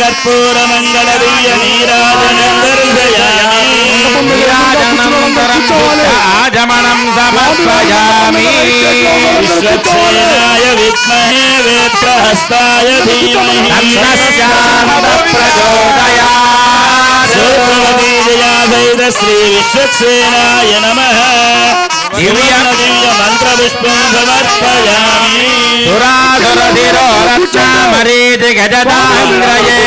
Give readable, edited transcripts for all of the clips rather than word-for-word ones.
कर्पूर मंगल दिव्य नीराजनं दर्शयामि आजमनं समर्पयामि विश्वक्सेनाय विद्महे वेत्रहस्ताय धीमहि सूत्रवतीजयासहित श्री विश्वक्सेनाय नमः दिव्य मंत्र पुष्पं समर्पयामि सुरासुरधिरोरत्नामरीति गजदाङ्ग्रये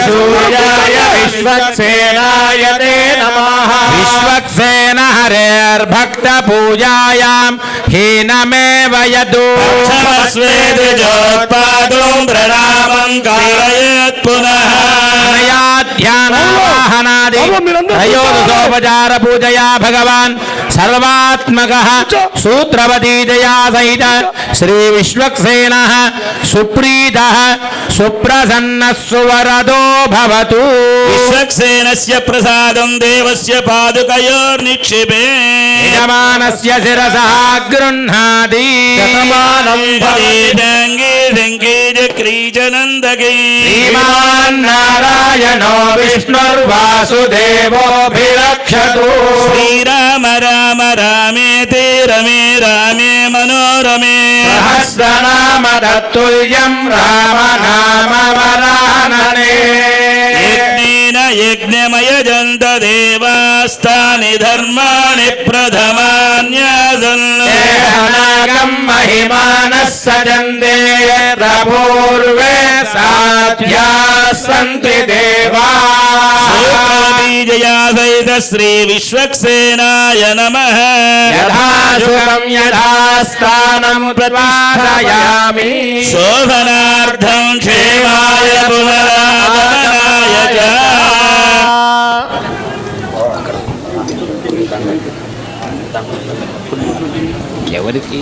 सूर्याय विश्वक्सेनाय ते नमः विश्वक्सेन हरेर्भक्तपूजायां हीनमेव यदु क्षमस्वेदिजोत्पादं प्रणामं कारयेत् पुनः ध्यानावाहनादि त्रयोदशोपचार पूजया भगवान् सर्वात्मकः सूत्रवतीजया सहित श्री विश्वक्सेनः सुप्रीतः सुप्रसन्नः सुवरदो भवतु विश्वक्सेनस्य प्रसादं देवस्य पादुकयोर्निक्षिपे यजमानस्य शिरसः गृह्णाति शतमानं भवेदङ्गीर्क्रीजनन्दकी श्रीमान् नारायणो विष्णुर्वासुदेवोऽभिरक्षतु श्रीराम राम रामेति रमे रामे मनोरमे सहस्रनाम तत्तुल्यं राम नाम वरानने यज्ञेन यज्ञमयजन्त देवास्तानि धर्माणि प्रथमान्यासन् नागं महिमानः सजन्ते पूर्वे साध्याः सन्ति देवाः जया सहित श्री विश्वक्सेनाय नमः यथा सुखं यथा स्थानं प्रतिष्ठापयामि शोभनार्थं क्षेमाय पुनरागमनाय च ఎవరికి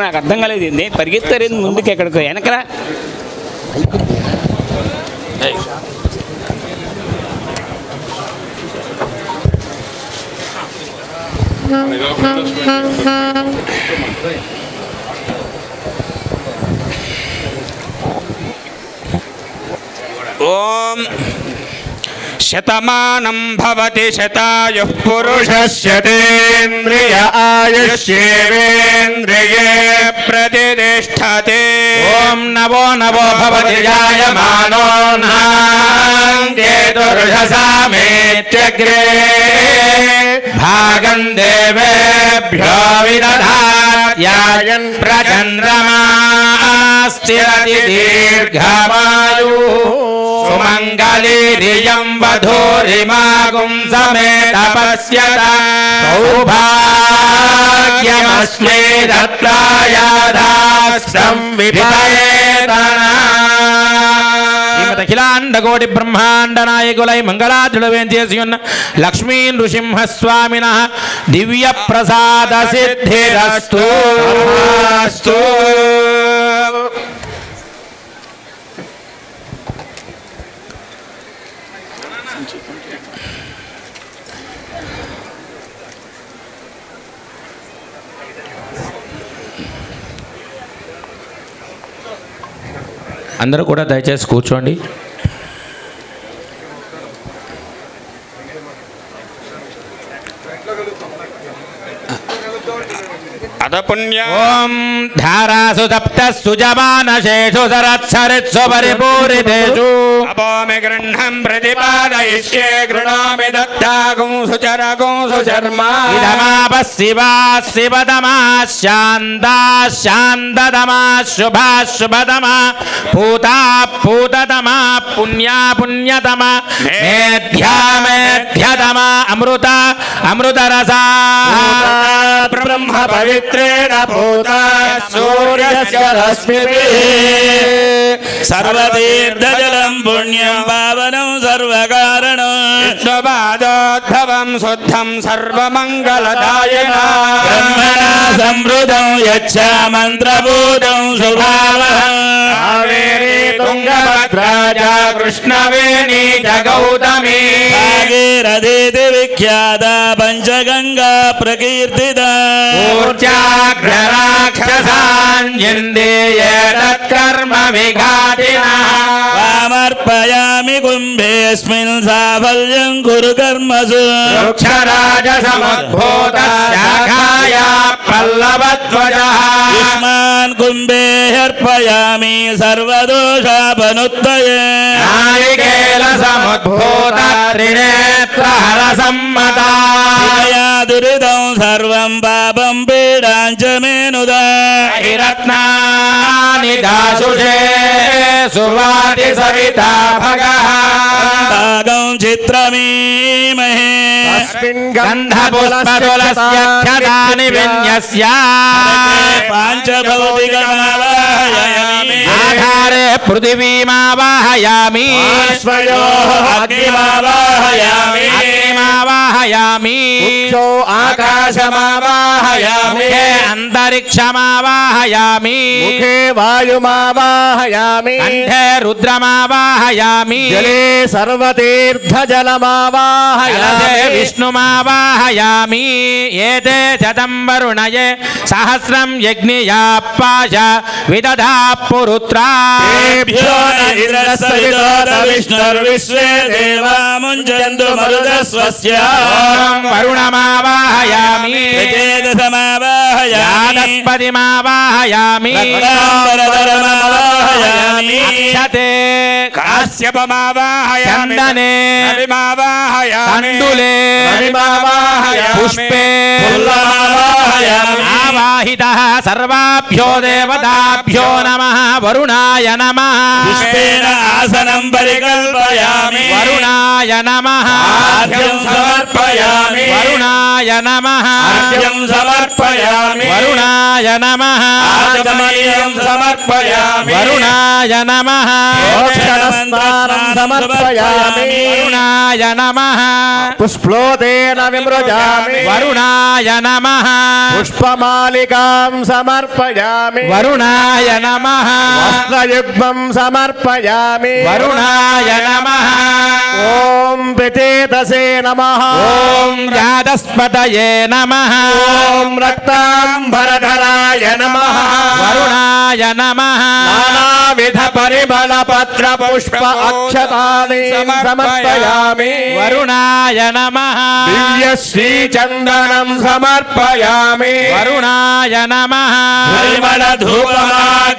నాకు అర్థం కాలేదు ఏంది పరిగెత్తారు ముందుకు ఎక్కడికో వెనకరా ఓం శతమానం భవతి శతాయుః పురుషస్యతేంద్రియ ఆయుష్యేవేంద్రియే ప్రతిష్టతే ఓం నవో నవో భవతి జాయమానో నాందేతుర్షసామేత్యగ్రే భాగం దేవేభ్యో విదధాత్యాయన్ ప్రచంద్రమాస్తిరతి దీర్ఘమాయుః సుమంగళీరియం వధూరిమాగుం సమేత పశ్యత సౌభాగ్యమస్మై దత్తాయాదాస్తం విపయేతనా అఖిలాండ కోటి బ్రహ్మాండ నాయకులై మంగళాద్రులు వేంచేసి ఉన్న లక్ష్మీ నృసింహస్వామిన దివ్య ప్రసాద సిద్ధిరస్తు. అందరూ కూడా దయచేసి కూర్చోండి. ఓం ధారాసు సప్త సుజమానశేషు సరత్సరిత్సు పరిపూరితేషు అపోమి గృహ్ణం ప్రతిపాదయిష్యే గృణామి దత్తాగుం సుచరగుం సుచర్మా ఇదమాప శివా శివతమా శాంతా శాంతతమా శుభా శుభతమా పూతా పూతతమా పుణ్యా పుణ్యతమా మేధ్యా మేధ్యతమా అమృత అమృతరసా బ్రహ్మ పవిత్ర सर्वेण भूता सूर्यस्य रश्मिभिः सर्वतीर्थजलं पुण्यं पावनं सर्वकारणं विष्णुपादोद्भवं शुद्धं सर्वमङ्गलदायिनं ब्रह्मणा संवृतं यच्छा मन्त्रभूतं शुभावहम् कावेरी तुङ्गभद्रा च कृष्णवेणी च गौतमी भागीरथीति विख्याता पञ्चगङ्गा प्रकीर्तिता ऊर्जाग्रराक्षसाञ्जिन्देय तत्कर्म विघातिनः वामर्पयामि कुम्भेऽस्मिन् साफल्यं कुरु कर्मसु वृक्षराजसमुद्भूतशाखाया पल्लवध्वजः युष्मान् कुम्भे अर्पयामि सर्वदोषापनुत्तये नारिकेलसमुद्भूत त्रिनेत्रहरसम्मता मया दुरितं सर्वं पापं पीडां च मेनुदा रत्नानि दाशुषे सुवाति सविता भगः भागं चित्रमीमहे गन्धपुष्पतुलस्य क्षतानि विन्यस्य पाञ्चभौतिकमावाहयामि आधारे पृथिवीमावाहयामि अग्निमावाहयामि अग्निमावाहयामि आकाशमावाहयामि मुखे अन्तरिक्षमावाहयामि मुखे वायुमावाहयामि कण्ठे रुद्रमावाहयामि जले सर्वतीर्थजलमावाहयामि जलधे विष्णुमावाहयामि एते शतं वरुणये सहस्रं यज्ञयापाश विदधा पुरुत्रा तेभ्यो न इन्द्रस्सवितोत विष्णुर्विश्वे देवा मुञ्चन्तु मरुतस्वस्य वरुणमावाहयामि प्रचेतसमावाहयामि यादस्पतिमावाहयामि रत्नाम्बरधरमावाहयामि अक्षते काश्यपमावाहयामि चन्दने रविमावाहयामि तण्डुले रविमावाहयामि पुष्पे फुल्लमावाहयामि आवाहितः सर्वाभ्यो देवताभ्यो नमः वरुणाय नमः पुष्पेण आसनं परिकल्पयामि वरुणाय नमः आद्यं समर्पयामि वरुणाय नमः आद्यं समर्पयामि वरुणाय नमः आचमनीयं समर्पयामि वरुणाय नमः मोक्षणस्नानं समर्पयामि वरुणाय नमः पुष्प्लोतेन विमृजामि वरुणाय नमः पुष्पमालिकां समर्पयामि वरुणाय नमः वस्त्रयुग्मं समर्पयामि वरुणाय नमः ॐ पितेतसे नमः ॐ जातस्पतये नमः ॐ रक्ताम्बरधराय नमः वरुणाय नमः नानाविध परिमलपत्र पुष्प अक्षतानि समर्पयामि वरुणाय नमः दिव्यश्रीचन्दनं समर्पयामि वरुणाय नमः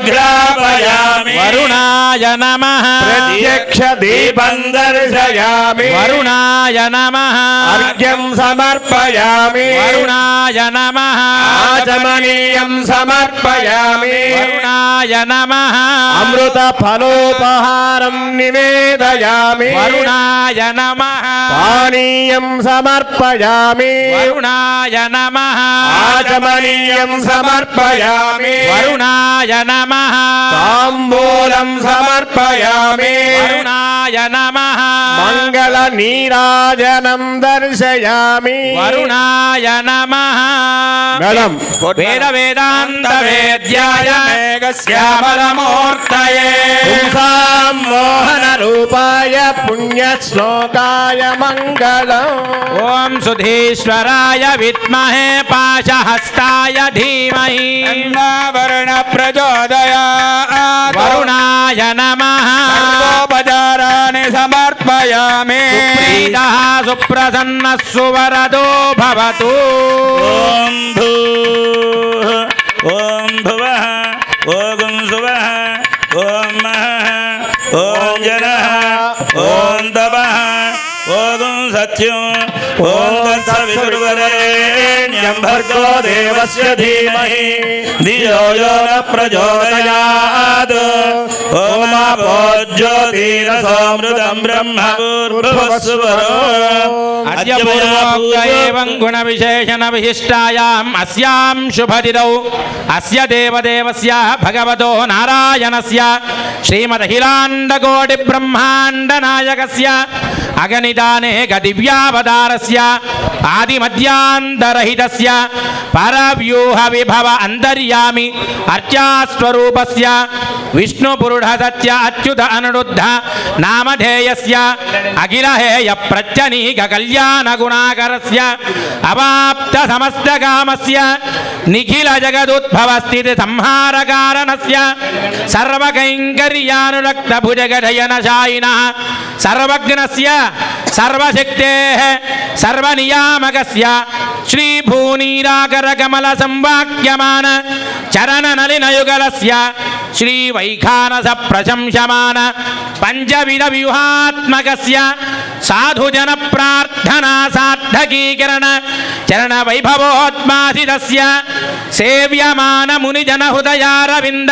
परिमलधूपमाघ्रापयामि वरुणाय नमः प्रत्यक्ष दीपं दर्शयामि वरुणाय नमः अर्घ्यं समर्पयामि वरुणाय नमः आचमनीयं समर्पयामि वरुणाय नमः अमृतफलोपहारं निवेदयामि वरुणाय नमः पानीयं समर्पयामि वरुणाय नमः आचमनीयं समर्पयामि वरुणाय नमः ताम्बूलं समर्पयामि वरुणाय नमः मङ्गलनीराजनं दर्शयामि वरुणाय नमः गलं वेद वेदान्त वेद्याय मेघश्यामलमूर्तये पुंसां मोहनरूपाय पुण्यश्लोकाय मङ्गलम् ॐ सुधीश्वराय विद्महे पाशहस्ताय धीमहि वर्ण प्रचोदयात् वरुणाय नमः सर्वोपचाराणि समर्पयामि प्रीतः सुप्रसन्नः सुवरदो भवतु ॐ भुवः ॐ सुवः ॐ महः ॐ जनः ॐ तपः ఓం సత్యం ఓం తత్సవితుర్వరేణ్యం భర్గో దేవస్య ధీమహి ధియో యో న ప్రచోదయాత్ ఓం ఆపోజ్యోతిరసోమృతం బ్రహ్మ భూర్భువస్సువరో అద్య పూర్వోక్త ఏవం గుణ విశేషణ విశిష్టాయాం అస్యాం శుభతిథౌ అస్య దేవదేవస్య భగవతో నారాయణస్య శ్రీమదఖిలాండకోటి బ్రహ్మాండ నాయకస్య అగణితానేక దివ్యావతారస్య ఆదిమధ్యాంతరహితస్య పరవ్యూహ విభవ అంతర్యామి అర్చాస్వరూపస్య విష్ణుపురుష సత్య అచ్యుత అనురుద్ధ నామధేయస్య అఖిలహేయ ప్రత్యనీక కళ్యాణ గుణాకరస్య అవాప్త సమస్త కామస్య నిఖిల జగదుద్భవ స్థితి సంహార కారణస్య సర్వకైంకర్యానురక్త భుజగశయనశాయినః సర్వజ్ఞస్య సర్వశక్తేః సర్వనియామకస్య శ్రీభూనీరాకర కమల సంవాక్యమాన చరణ నలినయుగలస్య శ్రీ వైఖానస ప్రశంసమాన పంచవిధ వ్యూహాత్మకస్య సాధుజన ప్రార్థనా సార్థకీకరణ చరణ వైభవోత్మాసితస్య సేవ్యమాన మునిజన హృదయారవింద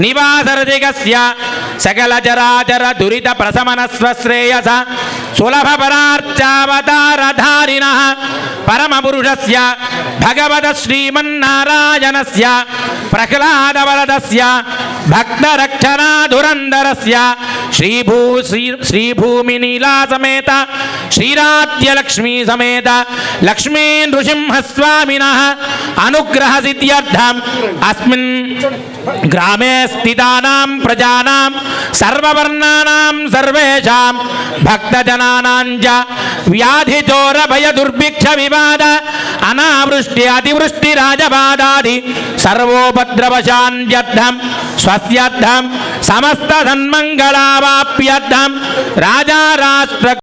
నివాసరతికస్య సకల చరాచర దురిత ప్రశమన స్వశ్రేయస సులభ పరార్చావతారధారిణః పరమపురుషస్య భగవత శ్రీమన్నారాయణస్య ప్రహ్లాదవరదస్య భక్తరక్షణాధురంధరస్య శ్రీభూమి నీలా సమేత శ్రీరాజ్యలక్ష్మీ సమేత లక్ష్మీ నృసింహస్వామినః అనుగ్రహ సిద్ధ్యర్థం అస్మిన్ గ్రామే స్థితానాం ప్రజానాం సర్వవర్ణానాం సర్వేషాం భక్తజనానాం చ వ్యాధిచోర భయ దుర్భిక్ష వివాద అనావృష్టి అతివృష్టి రాజబాధాది సర్వోపద్రవశాన్యర్థం స్వస్యర్థం సమస్త సన్మంగళావాప్యర్థం రాజా రాష్ట్ర